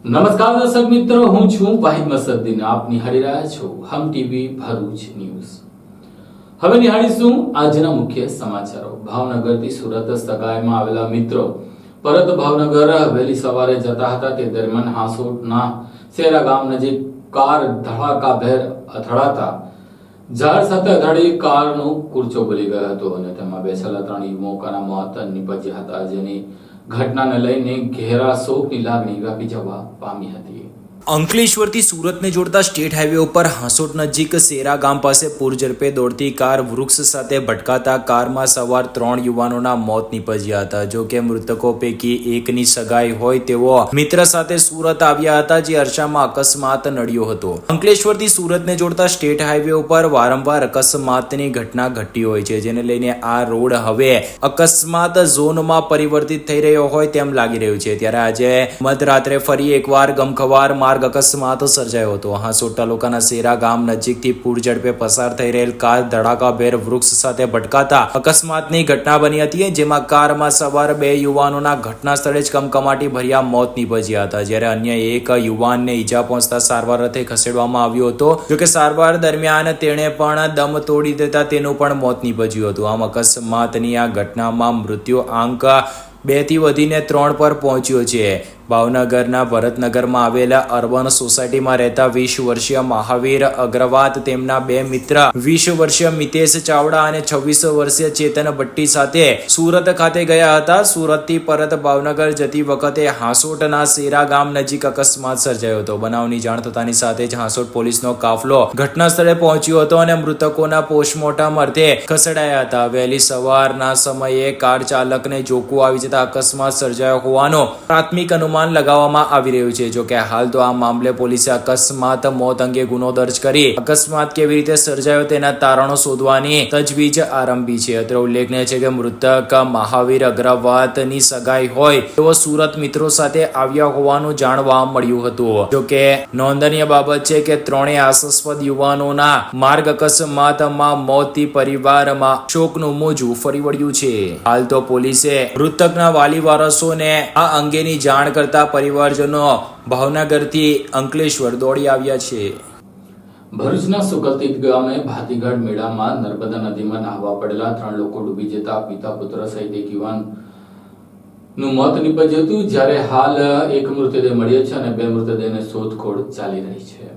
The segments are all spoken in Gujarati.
નમસ્કાર દર્શક મિત્રો, હું છું વાહિદ મસદ્દીન. આપ નિહાળી રહ્યા છો હમ ટીવી ભરૂચ ન્યૂઝ. હવે નિહાળીશું આજના મુખ્ય સમાચારો. ભાવનગરથી સુરત સગાઈમાં આવેલા મિત્રો પરત ભાવનગર વહેલી સવારે જતા હતા તે દરમિયાન હાંસોટના સેરા ગામ નજીક કાર ધડાકાભેર અથડાતા ઝાડ સાથે અથડાઈ કારનો કૂરચો બોલી ગયો હતો અને તેમાં બેસેલા 3 યુવકોના મોત નીપજ્યા હતા, જેની ઘટનાને લઈને ઘેરા શોકની લાગણી વ્યાપી જવા પામી હતી. અંકલેશ્વરથી સુરતને જોડતા સ્ટેટ હાઈવે ઉપર હાંસોટ નજીક સેરા ગામ પાસે પૂર ઝડપે દોડતી કાર વૃક્ષ સાથે ભટકાતા કારમાં સવાર 3 યુવાનોના મોત નીપજ્યા હતા. જો કે મૃતકો પૈકી એકની સગાઈ હોય તેવો મિત્ર સાથે સુરત આવ્યા હતા, જે અરસામાં અકસ્માત નડ્યો હતો. અંકલેશ્વરથી સુરતને જોડતા સ્ટેટ હાઈવે ઉપર વારંવાર અકસ્માતની ઘટના ઘટતી હોય છે, જેને લઈને આ રોડ હવે અકસ્માત ઝોનમાં પરિવર્તિત થઈ રહ્યો હોય તેમ લાગી રહ્યું છે. ત્યારે આજે મધરાત્રે ફરી એકવાર ગમખવાર અકસ્માત સર્જાયો હતો. હાંસોટ તાલુકાના સેરા ગામ નજીકથી પૂર ઝડપે પસાર થઈ રહેલ કાર ધડાકાભેર વૃક્ષ સાથે ભટકાતા અકસ્માતની ઘટના બની હતી, જેમાં કારમાં સવાર 2 યુવાનોના ઘટના સ્થળે જ કમકમાટી ભર્યા મોત નીપજ્યા હતા, જ્યારે અન્ય એક યુવાનને ઈજા પહોંચતા સારવાર અર્થે ખસેડવામાં આવ્યો હતો. જોકે સારવાર દરમિયાન તેણે પણ દમ તોડી દેતા તેનું પણ મોત નીપજ્યું હતું. આમ અકસ્માતની આ ઘટનામાં મૃત્યુ આંક 2 થી વધીને 3 પર પહોંચ્યો છે. ભાવનગરના ભરતનગરમાં આવેલા અર્બન સોસાયટીમાં રહેતા 20 વર્ષીય મહાવીર અગ્રવાત તેમના 2 મિત્ર 20 વર્ષીય મિતેશ ચાવડા અને 26 વર્ષીય ચેતન ભટ્ટી સાથે સુરત ખાતે ગયા હતા. સુરતથી પરત ભાવનગર જતી વખતે હાંસોટના સેરા ગામ નજીક અકસ્માત સર્જાયો હતો. બનાવની જાણ થતાની સાથે જ હાંસોટ પોલીસનો કાફલો ઘટના સ્થળે પહોંચ્યો હતો અને મૃતકોના પોસ્ટમોર્ટમ અર્થે ખસેડાયા હતા. વહેલી સવારના સમયે કાર ચાલકને જોખું આવી જતા અકસ્માત સર્જાયો હોવાનો પ્રાથમિક લગાવવામાં આવી રહ્યું છે. જો કે હાલ તો આ મામલે પોલીસે અકસ્માત મોત અંગે ગુનો દર્જ કરી અકસ્માત કેવી રીતે સર્જાયો તેના તારણો શોધવાની તજવીજ આરંભી છે. અત્રે ઉલ્લેખનીય છે કે મૃતક મહાવીર અગ્રવાતની સગાઈ હોય તેઓ સુરત મિત્રો સાથે આવ્યા હોવાનું જાણવા મળ્યું હતું. જો કે નોંધનીય બાબત છે કે 3 આશાસ્પદ યુવાનોના માર્ગ અકસ્માતમાં મોતથી પરિવારમાં શોકનું મોજું ફરી વળ્યું છે. હાલ તો પોલીસે મૃતકના વાલી વારસોને આ અંગેની જાણ કરતા પરિવારજનો ભાવનગરથી અંકલેશ્વર દોડી આવ્યા છે. ભરૂચના સુકલતીત ગામે ભાતીગઢ મેળામાં નર્મદા નદીમાં નહાવા પડેલા 3 લોકો ડૂબી જતા પિતા પુત્ર સહિત એક યુવાનનું મોત નીપજ્યું હતું, જ્યારે હાલ એક મૃતદેહ મળ્યો છે અને 2 મૃતદેહની શોધખોળ ચાલી રહી છે.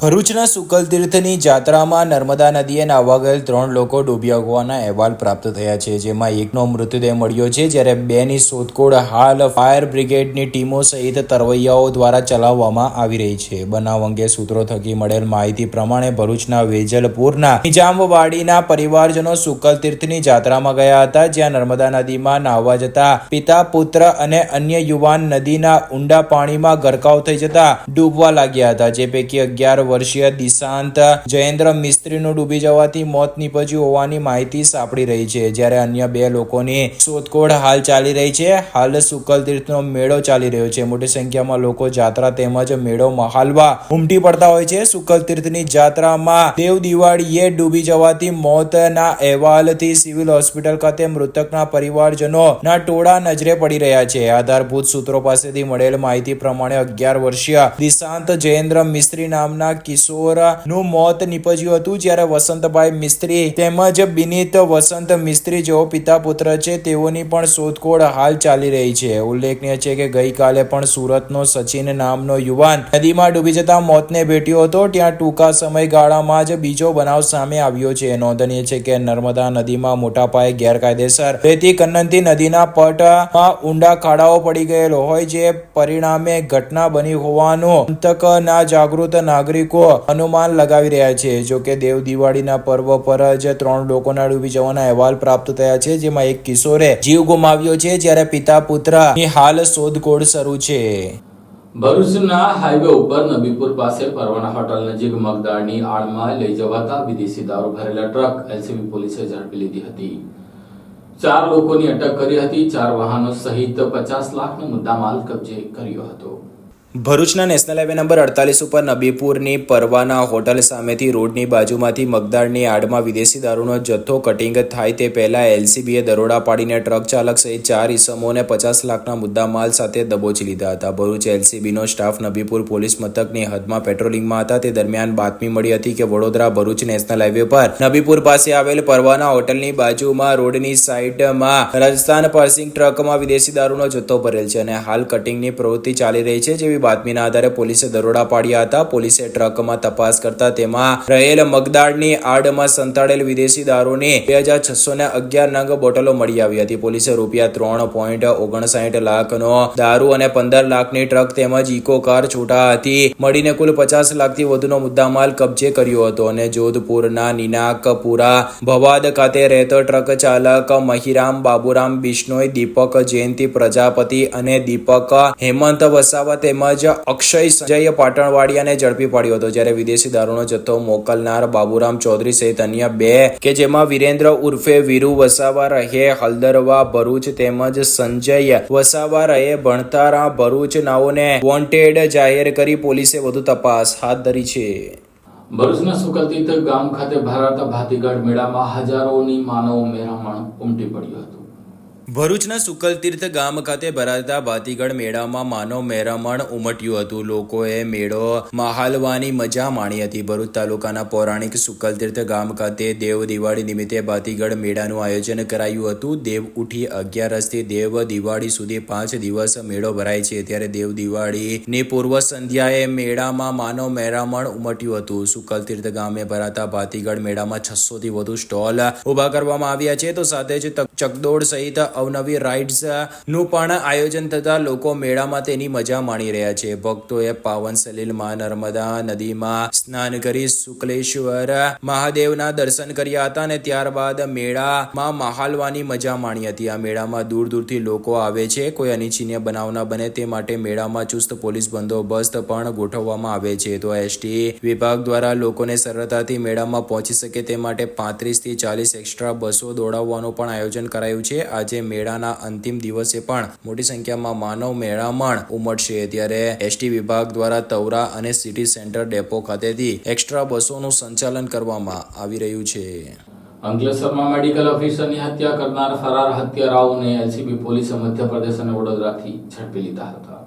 ભરૂચના સુકલતીર્થની જાત્રામાં નર્મદા નદીએ નાહવા ગયેલ 3 લોકો ડૂબ્યા હોવાના અહેવાલ પ્રાપ્ત થયા છે, જેમાં એકનો મૃતદેહ મળ્યો છે, જ્યારે 2ની શોધખોળ હાલ ફાયર બ્રિગેડની ટીમો સહિત તરવૈયાઓ દ્વારા ચલાવવામાં આવી રહી છે. બનાવ અંગે સૂત્રો થકી મળેલ માહિતી પ્રમાણે ભરૂચના વેજલપુરના નિજામવાડીના પરિવારજનો સુકલતીર્થની જાત્રામાં ગયા હતા, જ્યાં નર્મદા નદીમાં નાહવા જતા પિતા પુત્ર અને અન્ય યુવાન નદીના ઊંડા પાણીમાં ગરકાવ થઈ જતા ડૂબવા લાગ્યા હતા. જે પૈકી 11 વર્ષીય દિશાંત જયેન્દ્ર મિસ્ત્રીનું ડૂબી જવાથી મોત નીપજ્યું હોવાની માહિતી સાંપડી રહી છે, જ્યારે અન્ય 2 લોકોની શોધખોળ હાલ ચાલી રહી છે. હાલ સુકલતીર્થનો મેળો ચાલી રહ્યો છે. મોટી સંખ્યામાં લોકો જાત્રા તેમજ મેળો મહાલવા ઉમટી પડતા હોય છે. સુકલતીર્થની જાત્રામાં દેવ દિવાળીએ ડૂબી જવાથી મોતના અહેવાલથી સિવિલ હોસ્પિટલ ખાતે મૃતકના પરિવારજનોના ટોળા નજરે પડી રહ્યા છે. આધારભૂત સૂત્રો પાસેથી મળેલ માહિતી પ્રમાણે 11 વર્ષીય દિશાંત જયેન્દ્ર મિસ્ત્રી નામના કિશોરનું મોત નીપજ્યું હતું, જ્યારે વસંતભાઈ મિસ્ત્રી તેમજ બિનિત વસંત મિસ્ત્રી જેઓ પિતા પુત્ર છે તેઓની પણ શોધખોળ હાલ ચાલી રહી છે. ઉલ્લેખનીય છે કે ગઈકાલે પણ સુરતનો સચિન નામનો યુવાન નદીમાં ડૂબી જતા મોતને ભેટ્યો હતો. ત્યાં ટૂંકા સમયગાળામાં જ બીજો બનાવ સામે આવ્યો છે. નોંધનીય છે કે નર્મદા નદીમાં મોટા પાયે ગેરકાયદેસર રેતી ખનનથી નદીના પટમાં ઊંડા ખાડાઓ પડી ગયેલો હોય, જે પરિણામે ઘટના બની હોવાનું પંથકના જાગૃત નાગરિકો અનુમાન લગાવી રહ્યા છે. જો કે દેવ દિવાળીના પર્વ પર જ 3 લોકોના ડૂબી જવાના અહેવાલ પ્રાપ્ત થયા છે, જેમાં એક કિશોરે જીવ ગુમાવ્યો છે, જ્યારે પિતા પુત્રની હાલ શોધખોળ શરૂ છે. ભરૂચના હાઈવે ઉપર નબીપુર પાસે પરવાના હોટલ નજીક મગદાળની આડમાં લઈ જવાતા વિદેશી દારૂ ભરેલા ટ્રક એલસીબી પોલીસે ઝડપી લીધી હતી. 4 લોકોની અટક કરી હતી. 4 વાહનો સહિત 50 લાખનો મુદ્દામાલ કબજે કર્યો હતો. ભરૂચના નેશનલ હાઈવે નંબર 48 ઉપર નબીપુરની પરવાના હોટલ સામેથી રોડની બાજુમાંથી મગદાળની આડમાં વિદેશી દારૂનો જથ્થો કટિંગ થાય તે પહેલા એલસીબીએ દરોડા પાડીને ટ્રક ચાલક સહિત 4 ઈસમોને 50 લાખના મુદ્દામાલ સાથે દબોચી લીધા હતા. ભરૂચ એલસીબીનો સ્ટાફ નબીપુર પોલીસ મથકની હદમાં પેટ્રોલિંગમાં હતા. તે દરમિયાન બાતમી મળી હતી કે વડોદરા ભરૂચ નેશનલ હાઈવે પર નબીપુર પાસે આવેલ પરવાના હોટલની બાજુમાં રોડની સાઈડમાં રાજસ્થાન પાર્સિંગ ટ્રકમાં વિદેશી દારૂનો જથ્થો ભરેલ છે અને હાલ કટિંગની પ્રવૃત્તિ ચાલી રહી છે. જેવી બાતમીના આધારે પોલીસે દરોડા પાડ્યા હતા. પોલીસે ટ્રકમાં તપાસ કરતા તેમાં રહેલ મગદાળની આડમાં સંતાડેલ વિદેશી દારૂની 2611 નંગ બોટલો મળી આવી હતી. પોલીસે ₹3.59 લાખનો દારૂ અને 15 લાખની ટ્રક તેમજ ઇકો કાર છૂટા હતી મળીને કુલ 50 લાખથી વધુનો મુદ્દામાલ કબજે કર્યો હતો અને જોધપુરના નિનાકપુરા ભવાદ ખાતે રહેતો ટ્રક ચાલક મહિરામ બાબુરામ બિશ્નોઈ, દીપક જયંતિ પ્રજાપતિ અને દીપક હેમંત વસાવા તેમજ અક્ષય સંજય પાટણવાડિયાને ઝડપી પાડ્યો હતો. જ્યારે વિદેશી દારૂનો જથ્થો મોકલનાર બાબુરામ ચૌધરી સહિત અન્ય 2 કે જેમાં વિરેન્દ્ર ઉર્ફે વીરુ વસાવા રહે હલદરવા ભરૂચ તેમજ સંજય વસાવા રહે ભણતારા ભરૂચ નાઓને વોન્ટેડ જાહેર કરી પોલીસે વધુ તપાસ હાથ ધરી છે. ભરૂચના સુકલતીર્થ ગામ ખાતે ભરાતા ભાતીગળ મેળામાં હજારોની માનવ મહેરામણ ઉમટી પડ્યું હતું. ભરૂચના સુકલતીર્થ ગામ ખાતે ભરાતા ભાતીગળ મેળામાં માનવ મહેરામણ ઉમટ્યું હતું. લોકોએ મેળો મહાલવાની મજા માણી હતી. ભરૂચ તાલુકાના પૌરાણિક સુકલતીર્થ ગામ ખાતે દેવ દિવાળી નિમિત્તે ભાતીગળ મેળાનું આયોજન કરાયું હતું. દેવ ઉઠી 11 દેવ દિવાળી સુધી 5 દિવસ મેળો ભરાય છે. ત્યારે દેવ દિવાળીની પૂર્વ સંધ્યાએ મેળામાં માનવ મહેરામણ ઉમટ્યું હતું. સુકલતીર્થ ગામે ભરાતા ભાતીગળ મેળામાં 600 થી વધુ સ્ટોલ ઉભા કરવામાં આવ્યા છે. તો સાથે જ ચકદોડ સહિત અવનવી રાઇડ્સ નું પણ આયોજન થતા લોકો મેળામાં તેની મજા માણી રહ્યા છે. ભક્તોએ પાવન સલીલ માં નર્મદા નદીમાં સ્નાન કરી શુક્લેશ્વર મહાદેવના દર્શન કર્યા હતા અને ત્યારબાદ મેળામાં મહાલવાની મજા માણી હતી. આ મેળામાં દૂર દૂરથી લોકો આવે છે. કોઈ અનિચ્છનીય બનાવ ન બને તે માટે મેળામાં ચુસ્ત પોલીસ બંદોબસ્ત પણ ગોઠવવામાં આવે છે. તો એસટી વિભાગ દ્વારા લોકોને સરળતાથી મેળામાં પહોંચી શકે તે માટે 35 થી 40 એક્સ્ટ્રા બસો દોડાવવાનું પણ આયોજન કરાયું છે. આજે મેળાના અંતિમ દિવસે પણ મોટી સંખ્યામાં માનવ મહેરામણ ઉમટશે. ત્યારે એસટી વિભાગ દ્વારા તવરા અને સિટી સેન્ટર ડેપો ખાતેથી એક્સ્ટ્રા બસોનું સંચાલન કરવામાં આવી રહ્યું છે. અંકલેશ્વરમાં મેડિકલ ઓફિસરની હત્યા કરનાર ફરાર હત્યારાઓને એલસીબી પોલીસે મધ્યપ્રદેશ અને વડોદરાથી ઝડપી લીધા હતા.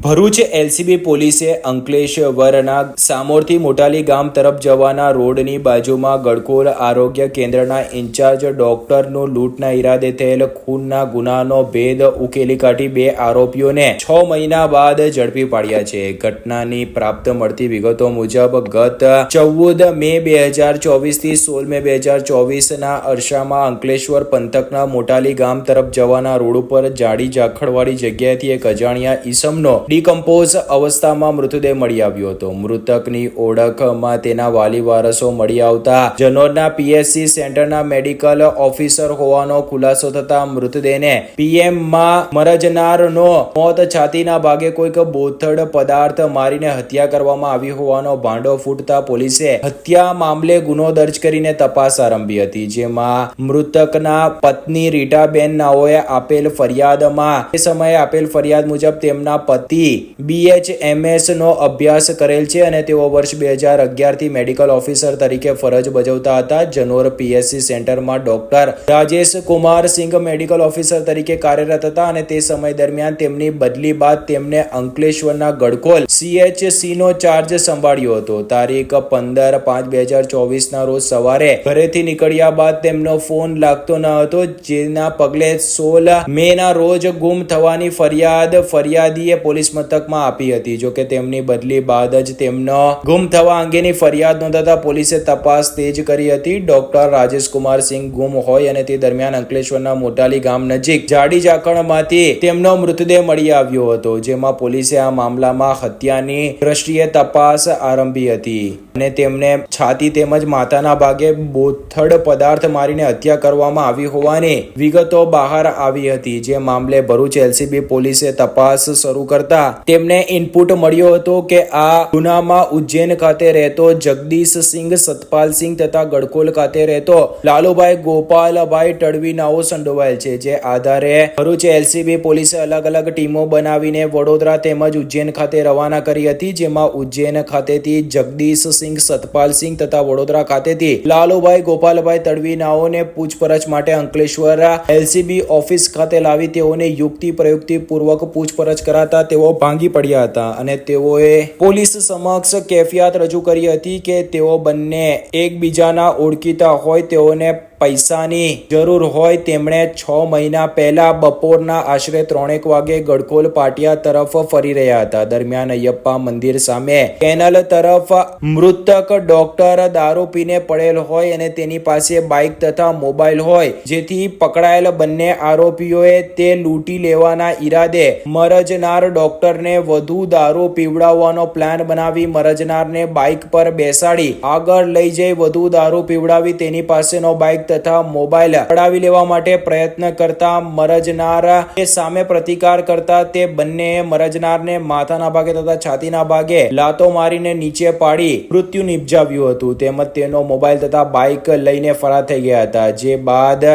ભરૂચ એલસીબી પોલીસે અંકલેશ્વરના સામોરથી મોટાલી ગામ તરફ જવાના રોડની બાજુમાં ગડકોલ આરોગ્ય કેન્દ્રના ઇન્ચાર્જ ડોક્ટરનું લૂંટના ઈરાદે થયેલ ખૂનના ગુનાનો ભેદ ઉકેલી કાઢી 2 આરોપીઓને 6 મહિના બાદ ઝડપી પાડ્યા છે. ઘટનાની પ્રાપ્ત મળતી વિગતો મુજબ ગત 14 મે 2024 થી 16 મે 2024 ના અરસામાં અંકલેશ્વર પંથકના મોટાલી ગામ તરફ જવાના રોડ ઉપર જાડી ઝાખડવાળી જગ્યાએથી એક અજાણ્યા ઈસમનો ડિકમ્પોઝ અવસ્થામાં મૃતદેહ મળી આવ્યો હતો. મૃતકની ઓળખમાં તેના વાલી વારસો મળી આવતા જનોરના પીએચસી સેન્ટરના મેડિકલ ઓફિસર હોવાનો ખુલાસો થતા મૃતદેહને પીએમમાં મરજનારનો મોત છાતીના ભાગે કોઈક બોથડ પદાર્થ મારીને હત્યા કરવામાં આવી હોવાનો ભાંડો ફૂટતા પોલીસે હત્યા મામલે ગુનો દર્જ કરીને તપાસ આરંભી હતી. જેમાં મૃતકના પત્ની રીટાબેન નાઓએ આપેલ ફરિયાદમાં તે સમયે આપેલ ફરિયાદ મુજબ તેમના પતિ BHMS નો અભ્યાસ કરેલ છે અને તેઓ વર્ષ 2011 થી મેડિકલ ઓફિસર તરીકે ફરજ બજાવતા હતા. જનોર પીએચસી સેન્ટરમાં doctor Rajesh Kumar Singh medical officer તરીકે કાર્યરત હતા અને તે સમય દરમિયાન તેમની બદલી બાદ તેમને અંકલેશ્વરના ગડકોલ CHC નો ચાર્જ સંભાળ્યો હતો. તારીખ 15/5/2024 ના રોજ સવારે ઘરેથી નીકળ્યા બાદ તેમનો ફોન લાગતો ન હતો, જેના પગલે 16 મે ના રોજ ગુમ થવાની ફરિયાદીએ પોલીસ મથકમાં આપી હતી. જોકે તેમની બદલી બાદ જ તેમનો ગુમ થવા અંગેની ફરિયાદ નોંધાતા પોલીસે તપાસ તેજ કરી હતી. ડોક્ટર રાજેશ કુમાર સિંઘ ગુમ હોય અને તે દરમિયાન અંકલેશ્વરના મોટાલી ગામ નજીક જાડી ઝાકળમાંથી તેમનો મૃતદેહ મળી આવ્યો હતો. જેમાં પોલીસે આ મામલામાં હત્યાની દ્રષ્ટિએ તપાસ આરંભી હતી અને તેમને છાતી તેમજ માથાના ભાગે બોથડ પદાર્થ મારીને હત્યા કરવામાં આવી હોવાની વિગતો બહાર આવી હતી. જે મામલે ભરૂચ એલસીબી પોલીસે તપાસ શરૂ કરતા કરતા તેમને ઇનપુટ મળ્યો હતો કે આ ગુનામાં ઉજ્જૈન ખાતે રહેતો જગદીશસિંહ સતપાલસિંહ તથા ગડખોલ ખાતે રહેતો લાલુભાઈ ગોપાલભાઈ તડવી નાઓ સંડોવાયેલ છે, જે આધારે ભરૂચ એલસીબી પોલીસે અલગ અલગ ટીમો બનાવીને વડોદરા તેમજ ઉજ્જૈન ખાતે રવાના કરી હતી, જેમાં ઉજ્જૈન ખાતેથી જગદીશસિંહ સતપાલસિંહ તથા વડોદરા ખાતેથી લાલુભાઈ ગોપાલભાઈ તડવી નાઓને પૂછપરછ માટે અંકલેશ્વર એલસીબી ઓફિસ ખાતે લાવી તેઓને યુક્તિ પ્રયુક્તિ પૂર્વક પૂછપરછ કરાતા તેઓ ભાંગી પડ્યા હતા અને તેઓએ પોલીસ સમક્ષ કેફિયત રજૂ કરી હતી કે તેઓ બંને એકબીજાના ઓળખીતા હોય, તેઓને પૈસાની જરૂર હોય. તેમણે 6 મહિના પહેલા બપોરના આશરે 3 વાગે ગડખોલ પાટિયા તરફ ફરી રહ્યા હતા. દરમિયાન અયપ્પા મંદિર સામે કેનલ તરફ મૃતક ડોક્ટર દારૂ પીને પડેલ હોય અને તેની પાસે બાઇક તથા મોબાઈલ હોય, જેથી પકડાયેલ બંને આરોપીઓએ તે લૂંટી લેવાના ઈરાદે મરજનાર ડોક્ટરને વધુ દારૂ પીવડાવવાનો પ્લાન બનાવી મરજનારને બાઇક પર બેસાડી આગળ લઈ જઈ વધુ દારૂ પીવડાવી તેની પાસેનો બાઇક તથા મોબાઈલ પડાવી લેવા માટે પ્રયત્ન કરતા મરજનાર સામે પ્રતિકાર કરતા તે બંને મરજનારને માથાના ભાગે તથા છાતીના ભાગે લાતો મારીને નીચે પાડી મૃત્યુ નિપજાવ્યું હતું, તેમજ તેનો મોબાઈલ તથા બાઇક લઈને ફરાર થઈ ગયા હતા. જે બાદ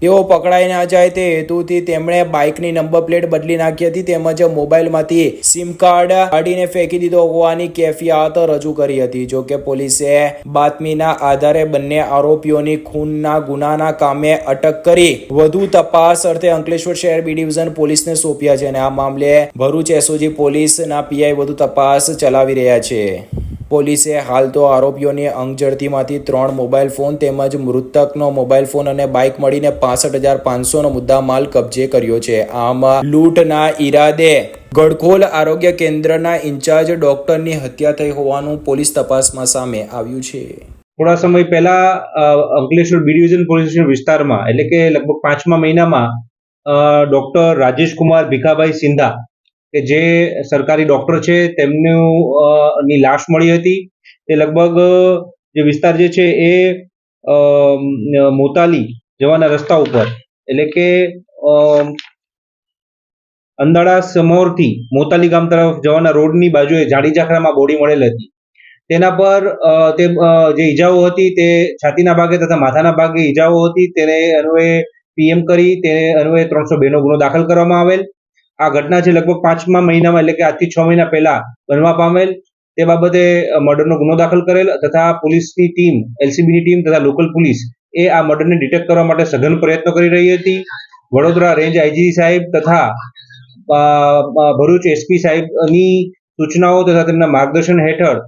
તેઓ પકડાઈ ના જાય તે હેતુથી તેમણે બાઇકની નંબર પ્લેટ બદલી નાખી હતી, તેમજ મોબાઈલમાંથી સિમ કાર્ડ કાઢીને ફેંકી દીધો હોવાની કેફિયત રજૂ કરી હતી. જોકે પોલીસે બાતમીના આધારે બંને આરોપીઓની ખૂનના ગુનાના કામે અટક કરી વધુ તપાસ અર્થે અંકલેશ્વર શહેર બી ડિવિઝન પોલીસને સોંપ્યા છે અને આ મામલે ભરૂચ એસઓજી પોલીસના પીઆઈ વધુ તપાસ ચલાવી રહ્યા છે. પોલીસે હાલ તો આરોપીઓની અંગઝડતીમાંથી 3 મોબાઈલ ફોન તેમજ મૃતકનો મોબાઈલ ફોન અને બાઇક મળીને 65,500નો મુદ્દા માલ કબજે કર્યો છે. આમ લૂંટના ઈરાદે ગડખોલ આરોગ્ય કેન્દ્રના ઇન્ચાર્જ ડોક્ટરની હત્યા થઈ હોવાનું પોલીસ તપાસમાં સામે આવ્યું છે. થોડા સમય પહેલા Ankleshwar B division police station વિસ્તારમાં એટલે કે લગભગ 5મા મહિનામાં ડોક્ટર રાજેશ કુમાર ભીખાભાઈ સિંધા કે જે સરકારી ડોક્ટર છે તેમનું ની લાશ મળી હતી. તે લગભગ જે વિસ્તાર જે છે એ મોતાલી જવાના રસ્તા ઉપર એટલે કે અંદાળા સમોરથી મોતાલી ગામ તરફ જવાના રોડની બાજુએ જાડી ઝાખરામાં બોડી મળેલ હતી. તેના પર તે જે ઈજાઓ હતી તે છાતીના ભાગે તથા માથાના ભાગે ઈજાઓ હતી, તેને અન્વયે પીએમ કરી તે અન્વયે 302 નો ગુનો દાખલ કરવામાં આવેલ. આ ઘટના છે લગભગ 5મા મહિનામાં એટલે કે આજથી 6 મહિના પહેલા બનવા પામેલ. તે બાબતે મર્ડરનો ગુનો દાખલ કરેલ તથા પોલીસની ટીમ એલસીબીની ટીમ તથા લોકલ પોલીસ એ આ મર્ડરને ડિટેક્ટ કરવા માટે સઘન પ્રયત્નો કરી રહી હતી. વડોદરા રેન્જ આઈજી સાહેબ તથા ભરૂચ એસપી સાહેબની સૂચનાઓ તથા તેમના માર્ગદર્શન હેઠળ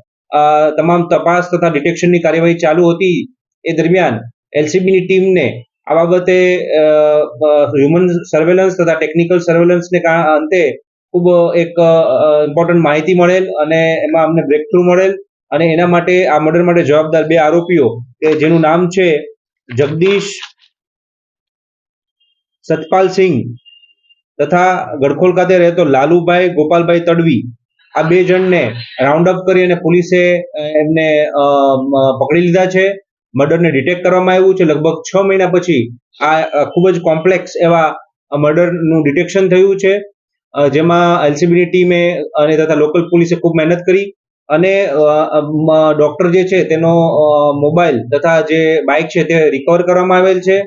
તમામ તપાસ તથા ડિટેક્શનની કાર્યવાહી ચાલુ હતી. એ દરમિયાન એલસીબીની ટીમને આ બાબતે હ્યુમન સર્વેલન્સ તથા ટેકનિકલ સર્વેલન્સને અંતે ખૂબ એક ઇમ્પોર્ટન્ટ માહિતી મળેલ અને એમાં અમને બ્રેક થ્રુ મળેલ અને એના માટે આ મર્ડર માટે જવાબદાર 2 આરોપીઓ કે જેનું નામ છે જગદીશ સતપાલસિંહ તથા ગડખોલ ખાતે રહેતો લાલુભાઈ ગોપાલભાઈ તડવી, આ 2 જણને રાઉન્ડ અપ કરી અને પોલીસે એમને પકડી લીધા છે. મર્ડરને ડિટેક્ટ કરવામાં આવ્યું છે. લગભગ 6 મહિના પછી આ ખૂબ જ કોમ્પ્લેક્સ એવા મર્ડરનું ડિટેક્શન થયું છે, જેમાં એલસીબીની ટીમે અને તથા લોકલ પોલીસે ખૂબ મહેનત કરી અને ડોક્ટર જે છે તેનો મોબાઈલ તથા જે બાઇક છે તે રિકવર કરવામાં આવેલ છે.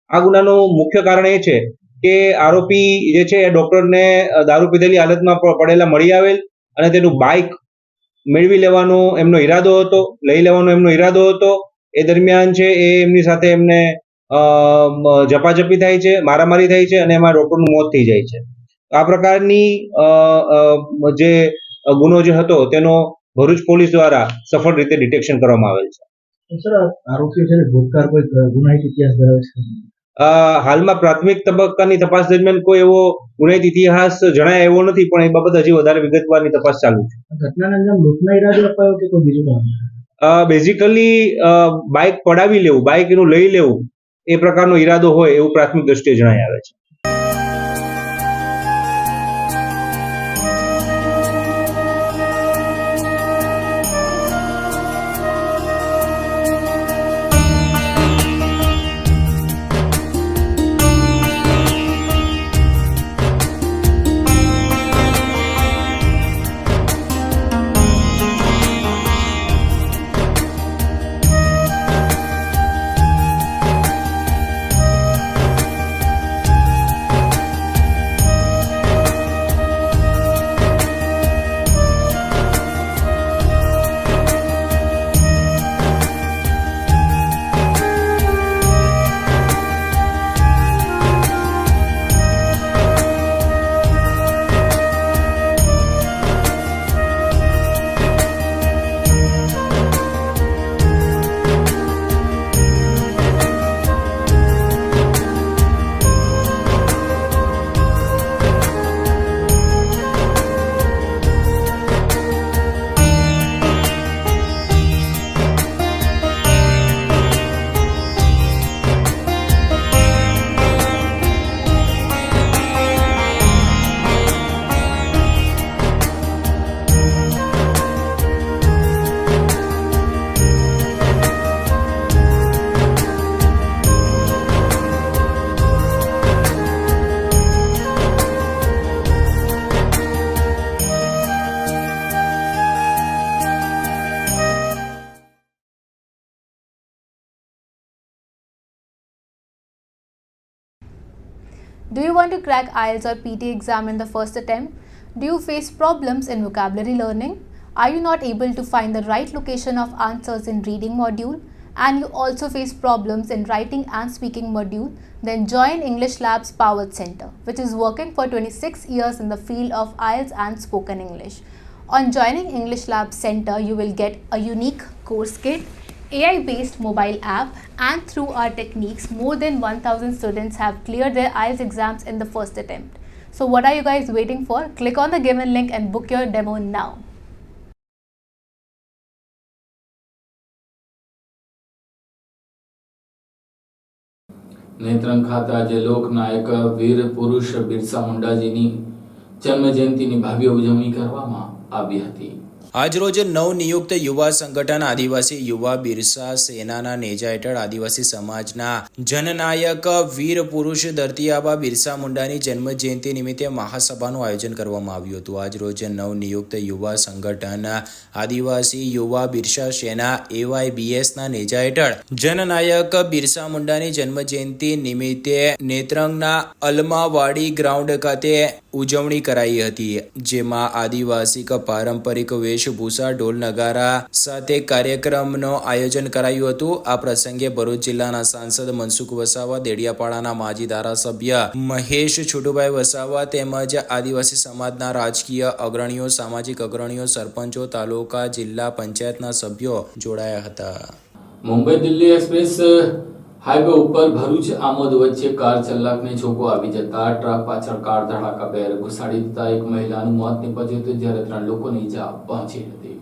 આ ગુનાનું મુખ્ય કારણ એ છે કે આરોપી જે છે એ ડોક્ટરને દારૂ પીધેલી હાલતમાં પડેલા મળી આવેલ અને તેનું બાઇક મેળવી લેવાનો એમનો ઈરાદો હતો, લઈ લેવાનો એમનો ઈરાદો હતો. એ દરમિયાન છે એ એમની સાથે એમને ઝપાઝપી થાય છે, મારામારી થાય છે અને એમાં ડોક્ટરનું મોત થઈ જાય છે. આ પ્રકારની જે ગુનો જે હતો તેનો ભરૂચ પોલીસ દ્વારા સફળ રીતે ડિટેક્શન કરવામાં આવેલ છે. સર, આરોપીઓ છે ભૂતકાળ કોઈ ગુનાહિત ઇતિહાસ ધરાવે છે? હાલમાં પ્રાથમિક તબક્કાની તપાસ દરમિયાન કોઈ એવો ગુનાહિત ઇતિહાસ જણાય એવો નથી, પણ એ બાબત હજી વધારે વિગતવારની તપાસ ચાલુ છે. ઘટનાના અંજામ લૂંટના ઈરાદે અપાયો કે કોઈ બીજું કામ? બેઝિકલી બાઇક પડાવી લેવું, બાઇક એનું લઈ લેવું એ પ્રકારનો ઈરાદો હોય એવું પ્રાથમિક દ્રષ્ટિએ જણાય આવે છે. Do you want to crack IELTS or PT exam in the first attempt? Do you face problems in vocabulary learning? Are you not able to find the right location of answers in reading module? And you also face problems in writing and speaking module? Then join English Labs Powered Center, which is working for 26 years in the field of IELTS and spoken English. On joining English Lab Center, you will get a unique course kit, AI-based mobile app, and through our techniques, more than 1,000 students have cleared their IELTS exams in the first attempt. So what are you guys waiting for? Click on the given link and book your demo now. Netrang ખાતે આજે લોકનાયક વીર પુરુષ બિરસા મુંડાજીની જન્મજયંતિની ભવ્ય ઉજવણી કરવામાં આવી હતી. આજરોજ નવનિયુક્ત યુવા સંગઠન આદિવાસી યુવા બિરસા સેનાના નેજા હેઠળ આદિવાસી સમાજના જનનાયક વીર પુરુષ ધરતી આબા બિરસા મુંડાની જન્મજયંતિ નિમિત્તે મહાસભાનું આયોજન કરવામાં આવ્યું હતું. આજરોજ નવનિયુક્ત યુવા સંગઠન આદિવાસી યુવા બિરસા સેના AYBSના નેજા હેઠળ જનનાયક બિરસા મુંડાની જન્મજયંતિ નિમિત્તે નેત્રંગના અલમાવાડી ગ્રાઉન્ડ ખાતે ઉજવણી કરાઈ હતી, જેમાં આદિવાસી પારંપરિક વેશભૂષા ઢોલ નગારા સાથે કાર્યક્રમનું આયોજન કરાયું હતું. આ પ્રસંગે ભરૂચ જિલ્લાના સાંસદ મનસુખ વસાવા, દેડિયાપાડાના માજી ધારાસભ્ય મહેશ છુટુભાઈ વસાવા તેમજ આદિવાસી સમાજના રાજકીય અગ્રણીઓ, સામાજિક અગ્રણીઓ, સરપંચો, તાલુકા જિલ્લા પંચાયતના સભ્યો જોડાયા હતા. મુંબઈ દિલ્હી એક્સપ્રેસ હાઈવે ઉપર ભરૂચ આમોદ વચ્ચે કાર ચાલકને ઝોકો આવી જતા ટ્રક પાછળ કાર ધડાકાભેર ઘુસાડી દેતા એક મહિલાનું મોત નીપજ્યું હતું, જ્યારે 3 લોકોને ઈજા પહોંચી હતી.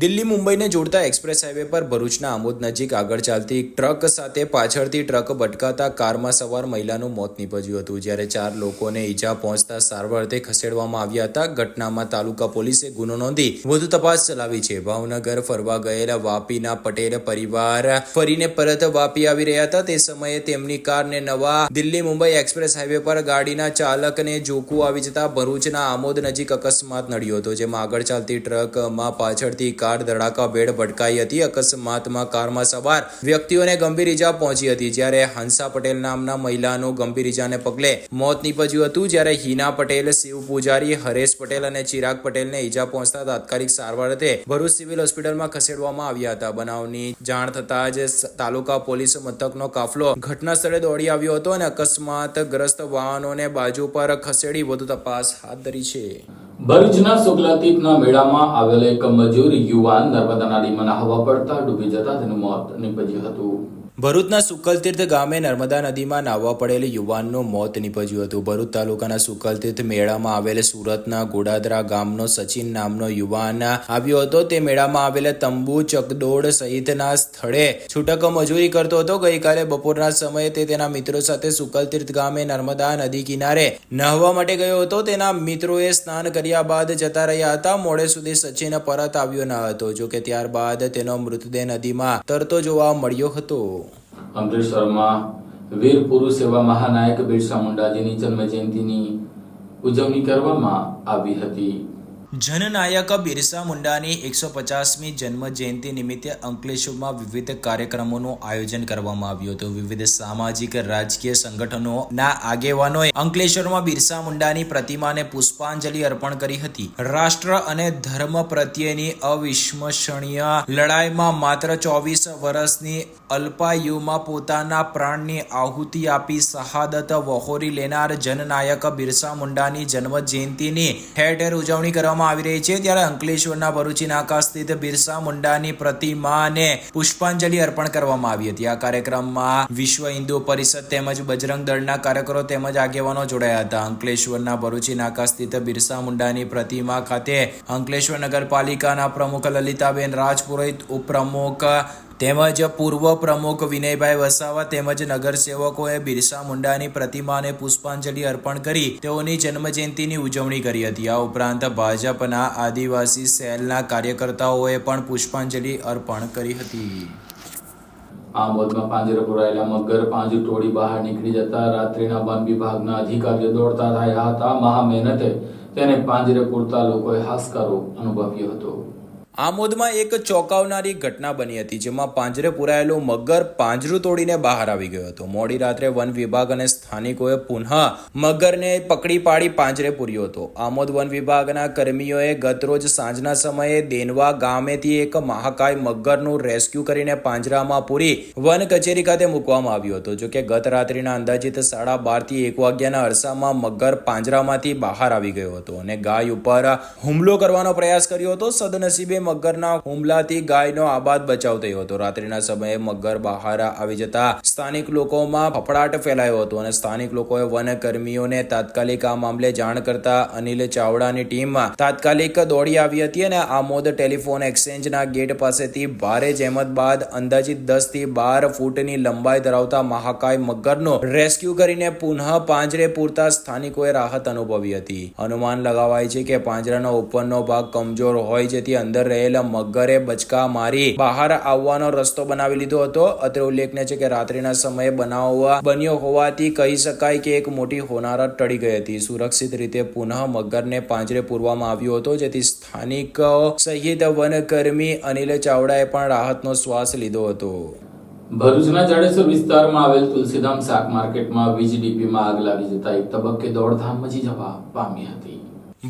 દિલ્હી મુંબઈને જોડતા એક્સપ્રેસ હાઈવે પર ભરૂચના આમોદ નજીક આગળ ચાલતી ટ્રક સાથે પાછળથી ટ્રક ભટકાતા કારમાં સવાર મહિલાનું મોત નીપજ્યું હતું, જ્યારે 4 લોકોને ઈજા પહોંચતા સારવાર અર્થે ખસેડવામાં આવ્યા હતા. ઘટનામાં તાલુકા પોલીસે ગુનો નોંધી વધુ તપાસ ચલાવી છે. ભાવનગર ફરવા ગયેલા વાપીના પટેલ પરિવાર ફરીને પરત વાપી આવી રહ્યા હતા. તે સમયે તેમની કારને નવા દિલ્હી મુંબઈ એક્સપ્રેસ હાઈવે પર ગાડીના ચાલકને ઝોકું આવી જતા ભરૂચના આમોદ નજીક અકસ્માત નડ્યો હતો, જેમાં આગળ ચાલતી ટ્રકમાં પાછળથી કાર ધડાકાભેર ભટકાઈ હતી. અકસ્માતમાં કારમાં સવાર વ્યક્તિઓને ગંભીર ઈજા પહોંચી હતી, જ્યારે હંસા પટેલ નામના મહિલાનું ગંભીર ઈજાને પગલે મોત નીપજ્યું હતું, જ્યારે હિના પટેલ, શિવ પૂજારી, હરેશ પટેલ અને ચિરાગ પટેલને ઈજા પહોંચતા તાત્કાલિક સારવાર અર્થે ભરૂચ સિવિલ હોસ્પિટલમાં ખસેડવામાં આવ્યા હતા. બનાવની જાણ થતાં જ તાલુકા પોલીસ મથકનો કાફલો ઘટના સ્થળે દોડી આવ્યો હતો અને અકસ્માતગ્રસ્ત વાહનોને બાજુ પર ખસેડી વધુ તપાસ હાથ ધરી છે. ભરૂચના શુક્લાતીર્થના મેળામાં આવેલ એક મજૂર યુવાન નર્મદા નદીમાં નહાવા પડતા ડૂબી જતા તેનું મોત નીપજ્યું હતું. ભરૂચના સુકલતીર્થ ગામે નર્મદા નદીમાં નાહવા પડેલ યુવાનનું મોત નીપજ્યું હતું. ભરૂચ તાલુકાના સુકલતીર્થ મેળામાં આવેલ સુરતના ગોડાદરા ગામનો સચિન નામનો યુવાન આવ્યો હતો. તે મેળામાં આવેલ તંબુ, ચકડોળ સહિતના સ્થળે છૂટક મજૂરી કરતો હતો. ગઈકાલે બપોરના સમયે તે તેના મિત્રો સાથે સુકલતીર્થ ગામે નર્મદા નદી કિનારે નહાવા માટે ગયો હતો. તેના મિત્રોએ સ્નાન કર્યા બાદ જતા રહ્યા હતા. મોડે સુધી સચિન પરત આવ્યો ન હતો, જોકે ત્યારબાદ તેનો મૃતદેહ નદીમાં તરતો જોવા મળ્યો હતો. અંકલેશ્વરમાં વીર પુરુષ એવા મહાનાયક બિરસા મુંડાજીની જન્મજયંતિની ઉજવણી કરવામાં આવી હતી. જનનાયક બિરસા મુંડાની 150મી જન્મ જયંતિ નિમિત્તે અંકલેશ્વરમાં વિવિધ કાર્યક્રમોનું આયોજન કરવામાં આવ્યું હતું. વિવિધ સામાજિક રાજકીય સંગઠનોના આગેવાનોએ અંકલેશ્વરમાં બિરસા મુંડાની પ્રતિમાને પુષ્પાંજલિ અર્પણ કરી હતી. રાષ્ટ્ર અને ધર્મ પ્રત્યેની અવિસ્મરણીય લડાઈમાં માત્ર 24 વર્ષની અલ્પાયુમાં પોતાના પ્રાણની આહુતિ આપી શહાદત વહોરી લેનાર જનનાયક બિરસા મુંડાની જન્મ જયંતિની ઠેર ઠેર ઉજવણી કરવામાં આવી રહી છે. ત્યારે અંકલેશ્વરના ભરૂચી નાકા સ્થિત બિરસા મુંડાની પ્રતિમાને પુષ્પાંજલિ અર્પણ કરવામાં આવી હતી. આ કાર્યક્રમમાં વિશ્વ હિન્દુ પરિષદ તેમજ બજરંગ દળના કાર્યકરો તેમજ આગેવાનો જોડાયા હતા. અંકલેશ્વરના ભરૂચી નાકા સ્થિત બિરસા મુંડાની પ્રતિમા ખાતે અંકલેશ્વર નગરપાલિકાના પ્રમુખ લલિતાબેન રાજપુરોહિત, ઉપપ્રમુખ તેમજ પૂર્વ પ્રમુખ વિનયભાઈ વસાવા તેમજ નગરસેવકોએ બિરસા મુંડાની પ્રતિમાને પુષ્પાંજલિ અર્પણ કરી તેઓની જન્મજયંતિની ઉજવણી કરી હતી. આ ઉપરાંત ભાજપના આદિવાસી સેલના કાર્યકર્તાઓએ પણ પુષ્પાંજલિ અર્પણ કરી હતી. આમોદમાં પાંજરે પુરાયેલા મગર પાંજર તોડી બહાર નીકળી જતા રાત્રિના વન વિભાગના અધિકારીઓ દોડતા થયા હતા. મહા મહેનતે તેને પાંજરે પૂરતા લોકોએ હાશકારો અનુભવ્યો હતો. આમોદમાં એક ચોંકાવનારી ઘટના બની હતી, જેમાં પાંજરે પુરાયેલું મગર પાંજરું તોડીને બહાર આવી ગયો હતો. મોડી રાત્રે વન વિભાગ અને સ્થાનિકોએ પુનઃ મગરને પકડી પાડી પાંજરે પૂર્યો હતો. આમોદ વન વિભાગના કર્મીઓએ ગતરોજ સાંજના સમયે દેનવા ગામેથી એક મહાકાય મગરનું રેસ્ક્યુ કરીને પાંજરામાં પૂરી વન કચેરી ખાતે મૂકવામાં આવ્યો હતો. જોકે ગત રાત્રિના અંદાજિત 12:30 થી 1 વાગ્યાના અરસામાં મગર પાંજરામાંથી બહાર આવી ગયો હતો અને ગાય ઉપર હુમલો કરવાનો પ્રયાસ કર્યો હતો. સદનસીબે મગરના હુમલાથી ગાયનો આબાદ બચાવ થયો હતો. રાત્રિના સમયે મગર બહાર આવી જતા સ્થાનિક લોકોમાં ફફડાટ ફેલાયો હતો અને સ્થાનિક લોકોએ વન કર્મીઓને તાત્કાલિક આ મામલે જાણ કરતા અનિલ ચાવડાની ટીમ તાત્કાલિક દોડી આવી હતી અને આમોદ ટેલિફોન એક્સચેન્જના ગેટ પાસેથી ભારે જહેમત બાદ અંદાજિત 10 થી 12 ફૂટની લંબાઈ ધરાવતા મહાકાય મગરનો રેસ્ક્યુ કરીને પુનઃ પાંજરે પૂરતા સ્થાનિકોએ રાહત અનુભવી હતી. અનુમાન લગાવાય છે કે પાંજરાનો ઉપરનો ભાગ કમજોર હોય જેથી અંદર રહેલા મગરે બચકા મારી બહાર આવવાનો રસ્તો બનાવી લીધો હતો. અત્રે ઉલ્લેખનીય છે કે રાત્રિના સમયે બનાવ બન્યો હોવાથી કહી શકાય કે એક મોટી હોનારત ટળી ગઈ હતી. સુરક્ષિત રીતે પુનઃ મગરને પાંજરે પૂરવામાં આવ્યો હતો, જેથી સ્થાનિકો સહિત વનકર્મી અનિલ ચાવડાએ પણ રાહતનો શ્વાસ લીધો હતો. ભરૂચના જાડેશ્વર વિસ્તારમાં આવેલ તુલસીધામ શાક માર્કેટમાં વીજ ડીપીમાં આગ લાગી જતા એક તબક્કે દોડધામ મચી જવા પામી હતી.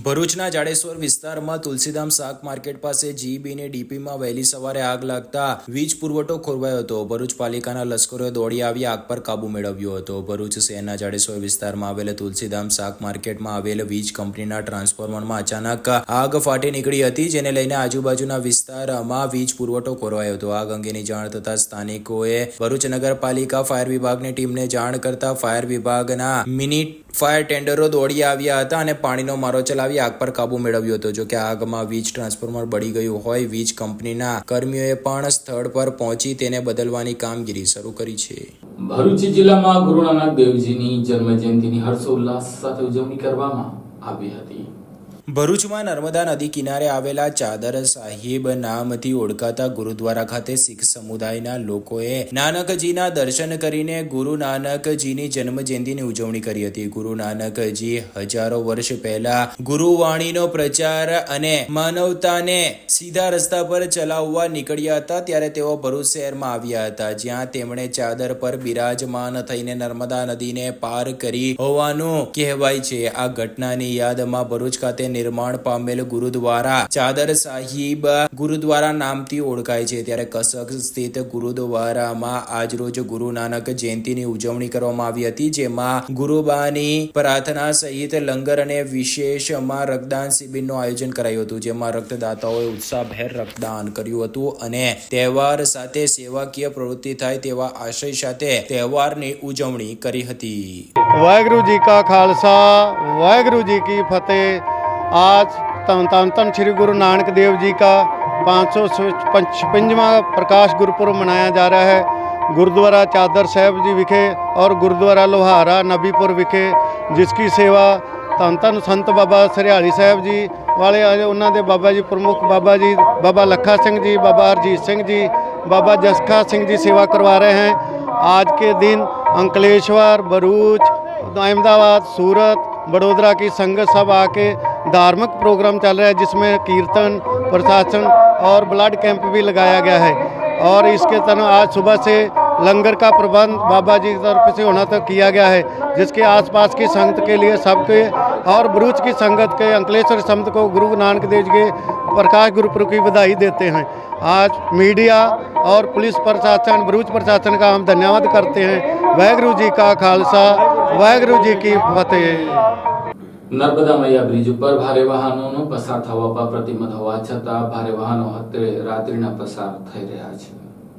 ભરૂચના જાડેશ્વર વિસ્તારમાં તુલસીધામ શાક માર્કેટ પાસે જીબીની ડીપીમાં વહેલી સવારે આગ લાગતા વીજ પુરવઠો ખોરવાયો હતો. ભરૂચ પાલિકાના લશ્કરોએ દોડી આવી આગ પર કાબુ મેળવ્યો હતો. ભરૂચ શહેરના જાડેશ્વર વિસ્તારમાં આવેલ તુલસીધામ શાક માર્કેટમાં આવેલ વીજ કંપનીના ટ્રાન્સફોર્મરમાં અચાનક આગ ફાટી નીકળી હતી, જેને લઈને આજુબાજુના વિસ્તારમાં વીજ પુરવઠો ખોરવાયો હતો. આગ અંગેની જાણ થતા સ્થાનિકોએ ભરૂચ નગરપાલિકા ફાયર વિભાગની ટીમને જાણ કરતા ફાયર વિભાગના મિની ફાયર ટેન્ડરો દોડી આવ્યા હતા અને પાણીનો મારો ચલાવી આગ પર કાબુ મેળવ્યો હતો. જોકે આગમાં વીજ ટ્રાન્સફોર્મર બળી ગયું હોય વીજ કંપનીના કર્મીઓએ પણ સ્થળ પર પહોંચી તેને બદલવાની કામગીરી શરૂ કરી છે. ભરૂચ જિલ્લામાં ગુરુ નાનક દેવજીની જન્મજયંતિની હર્ષોલ્લાસ સાથે ઉજવણી કરવામાં આવી હતી. ભરૂચમાં નર્મદા નદી કિનારે આવેલા ચાદર સાહિબ નામથી ઓળખાતા ગુરુદ્વારા ખાતે શીખ સમુદાયના લોકોએ નાનકજીના દર્શન કરીને ગુરુ નાનકજીની જન્મજયંતિની ઉજવણી કરી હતી. ગુરુ નાનકજી હજારો વર્ષ પહેલા ગુરુવાણીનો પ્રચાર અને માનવતાને સીધા રસ્તા પર ચલાવવા નીકળ્યા હતા, ત્યારે તેઓ ભરૂચ શહેરમાં આવ્યા હતા, જ્યાં તેમણે ચાદર પર બિરાજમાન થઈને નર્મદા નદીને પાર કરી હોવાનું કહેવાય છે. આ ઘટનાની યાદમાં ભરૂચ ખાતે નિર્માણ પામેલ ગુરુદ્વારા ચાદર સાહિબ ગુરુદ્વારા નામથી ઓળખાય છે. ત્યારે કસક સ્થિત ગુરુદ્વારામાં આજરોજ ગુરુ નાનક જયંતિની ઉજવણી કરવામાં આવી હતી, જેમાં ગુરુબાની પ્રાર્થના સહિત લંગર અને વિશેષમાં રક્તદાન શિબિરનું આયોજન કરાયું હતું, જેમાં રક્તદાતાઓએ ઉત્સાહભેર રક્તદાન કર્યું હતું અને તહેવાર સાથે સેવાકીય પ્રવૃત્તિ થાય તેવા આશય સાથે તહેવારની ઉજવણી કરી હતી. वाहेगुरु जी का खालसा वाहेगुरु जी की फतेह. आज तन श्री गुरु नानक देव जी का 555वां प्रकाश गुरुपुरब मनाया जा रहा है. गुरुद्वारा चादर साहिब जी विखे और गुरुद्वारा लोहारा नबीपुर विखे, जिसकी सेवा तन संत बाबा सरियाली साहिब जी वाले उन्होंने बाबा जी प्रमुख बाबा जी बाबा लखा सिंह जी, बाबा हरजीत सिंह जी, बाबा जसखा सिंह जी सेवा करवा रहे हैं. आज के दिन अंकलेश्वर, भरूच, अहमदाबाद, सूरत, बड़ोदरा की संगत सब आके धार्मिक प्रोग्राम चल रहा है, जिसमें कीर्तन, प्रशासन और ब्लड कैंप भी लगाया गया है. और इसके तरह आज सुबह से लंगर का प्रबंध बाबा जी की तरफ से होना तो किया गया है, जिसके आसपास की संगत के लिए सबके और भरूच की संगत के अंकलेश्वर संत को गुरु नानक देव जी के प्रकाश गुरुपुरब की बधाई देते हैं. आज मीडिया और पुलिस प्रशासन, भरूच प्रशासन का हम धन्यवाद करते हैं. वाहेगुरु जी का खालसा वाहेगुरु जी की फतेह. નર્મદા મૈયા બ્રિજ ઉપર ભારે વાહનોનો પસાર થવા પર પ્રતિબંધ હોવા છતાં ભારે વાહનો અત્રે રાત્રિના પસાર થઈ રહ્યા છે.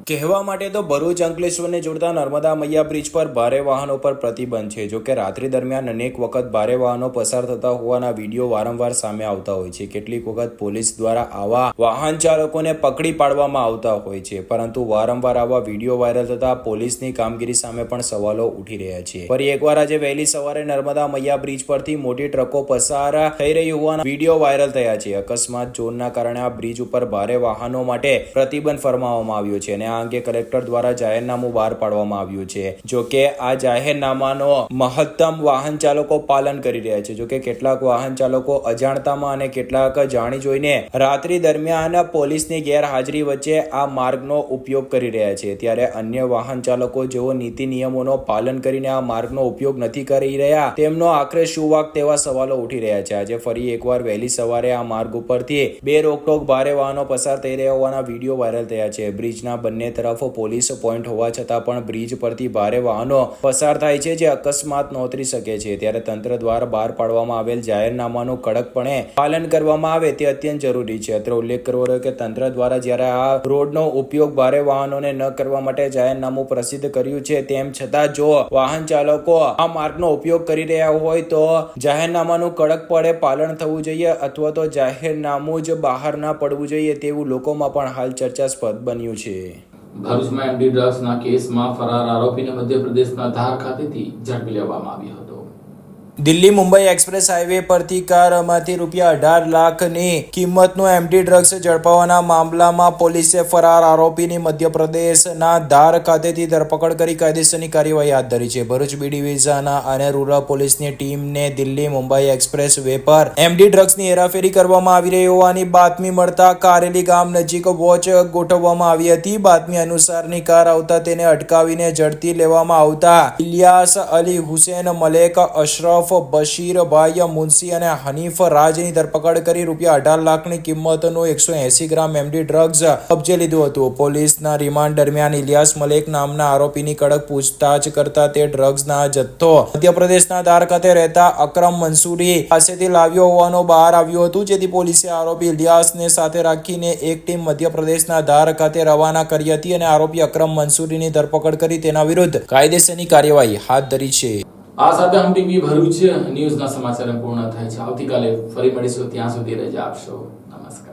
કહેવા માટે તો ભરૂચ અંકલેશ્વરને જોડતા નર્મદા મૈયા બ્રિજ પર ભારે વાહનો પર પ્રતિબંધ છે. જોકે રાત્રિ દરમિયાન અનેક વખત ભારે વાહનો પસાર થતા હોવાના વિડીયો વારંવાર સામે આવતા હોય છે. કેટલીક વખત પોલીસ દ્વારા આવા વાહન ચાલકોને પકડી પાડવામાં આવતા હોય છે, પરંતુ વારંવાર આવા વિડીયો વાયરલ થતા પોલીસની કામગીરી સામે પણ સવાલો ઉઠી રહ્યા છે. ફરી એકવાર આજે વહેલી સવારે નર્મદા મૈયા બ્રિજ પરથી મોટી ટ્રકો પસાર થઈ રહી હોવાના વિડીયો વાયરલ થયા છે. અકસ્માત ઝોનના કારણે આ બ્રિજ ઉપર ભારે વાહનો માટે પ્રતિબંધ ફરમાવવામાં આવ્યો છે અને આ અંગે કલેક્ટર દ્વારા જાહેરનામું બહાર પાડવામાં આવ્યું છે. જો કે આ જાહેરનામાનો મહત્તમ વાહન ચાલકો પાલન કરી રહ્યા છે. જો કે કેટલાક વાહન ચાલકો અજાણતામાં અને કેટલાક જાણી જોઈને રાત્રિ દરમિયાન પોલીસની ગેરહાજરી વચ્ચે આ માર્ગનો ઉપયોગ કરી રહ્યા છે. ત્યારે અન્ય વાહન ચાલકો જેઓ નીતિ નિયમોનો પાલન કરીને આ માર્ગનો ઉપયોગ નથી કરી રહ્યા તેમનો આખરે શું વાંક તેવા સવાલો ઉઠી રહ્યા છે. આજે ફરી એકવાર વહેલી સવારે આ માર્ગ ઉપરથી બે રોકટોક ભારે વાહનો પસાર થઈ રહ્યા હોવાના વિડીયો વાયરલ થયા છે. બ્રિજના બંને તરફ પોલીસ પોઈન્ટ હોવા છતાં પણ બ્રિજ પરથી ભારે વાહનો પસાર થાય છે જે અકસ્માત નોતરી શકે છે. ત્યારે તંત્ર દ્વારા બહાર પાડવામાં આવેલ જાહેરનામાનું કડકપણે પાલન કરવામાં આવે તે અત્યંત જરૂરી છે. અત્રે ઉલ્લેખ કરવો રહ્યો કે તંત્ર દ્વારા જ્યારે આ રોડનો ઉપયોગ ભારે વાહનોને ન કરવા માટે જાહેરનામું પ્રસિદ્ધ કર્યું છે તેમ છતાં જો વાહન ચાલકો આ માર્ગનો ઉપયોગ કરી રહ્યા હોય તો જાહેરનામાનું કડકપણે પાલન થવું જોઈએ અથવા તો જાહેરનામું જ બહાર ના પડવું જોઈએ તેવું લોકોમાં પણ હાલ ચર્ચાસ્પદ બન્યું છે. ભરૂચમાં એમડી ડ્રગ્સના કેસમાં ફરાર આરોપીને મધ્યપ્રદેશના ધાર ખાતેથી ઝડપી લેવામાં આવ્યો હતો. દિલ્હી મુંબઈ એક્સપ્રેસ હાઈવે પરથી કારમાંથી ₹18 લાખની કિંમતનું એમડી ડ્રગ્સ ઝડપાવવાના મામલામાં પોલીસે ફરાર આરોપીની મધ્યપ્રદેશના ધાર ખાતેથી ધરપકડ કરી કાયદેસરની કાર્યવાહી હાથ ધરી છે. ભરૂચ બી ડિવિઝન અને રૂરલ પોલીસની ટીમને દિલ્હી મુંબઈ એક્સપ્રેસ વે પર એમડી ડ્રગ્સની હેરાફેરી કરવામાં આવી રહી હોવાની બાતમી મળતા કારેલી ગામ નજીક વોચ ગોઠવવામાં આવી હતી. બાતમી અનુસારની કાર આવતા તેને અટકાવીને ઝડપી લેવામાં આવતા ઇલિયાસ અલી હુસેન મલેક અશરફ બશીરભાઈ મુનસી અને હનીફ રાજની ધરપકડ કરી ₹18 લાખની કિંમતનું 180 ગ્રામ એમડી ડ્રગ્સ કબજે લીધું હતું. પોલીસના રિમાન્ડ દરમિયાન ઇલિયાસ મલેક નામના આરોપીની કડક પૂછતાછ કરતા તે ડ્રગ્સના જથ્થો મધ્યપ્રદેશના ધાર ખાતે રહેતા અકરમ મંસૂરી પાસેથી લાવ્યો હોવાનું બહાર આવ્યું હતું. જેથી પોલીસે આરોપી ઇલિયાસને સાથે રાખીને એક ટીમ મધ્યપ્રદેશના ધાર ખાતે રવાના કરી હતી અને આરોપી અકરમ મંસૂરીની ધરપકડ કરી તેના વિરુદ્ધ કાયદેસરની કાર્યવાહી હાથ ધરી છે. આ સાથે હમ ટીવી ભરૂચ ન્યૂઝના સમાચાર પૂર્ણ થાય છે. આવતીકાલે ફરી મળીશું. ત્યાં સુધી રજા આપશો. નમસ્કાર.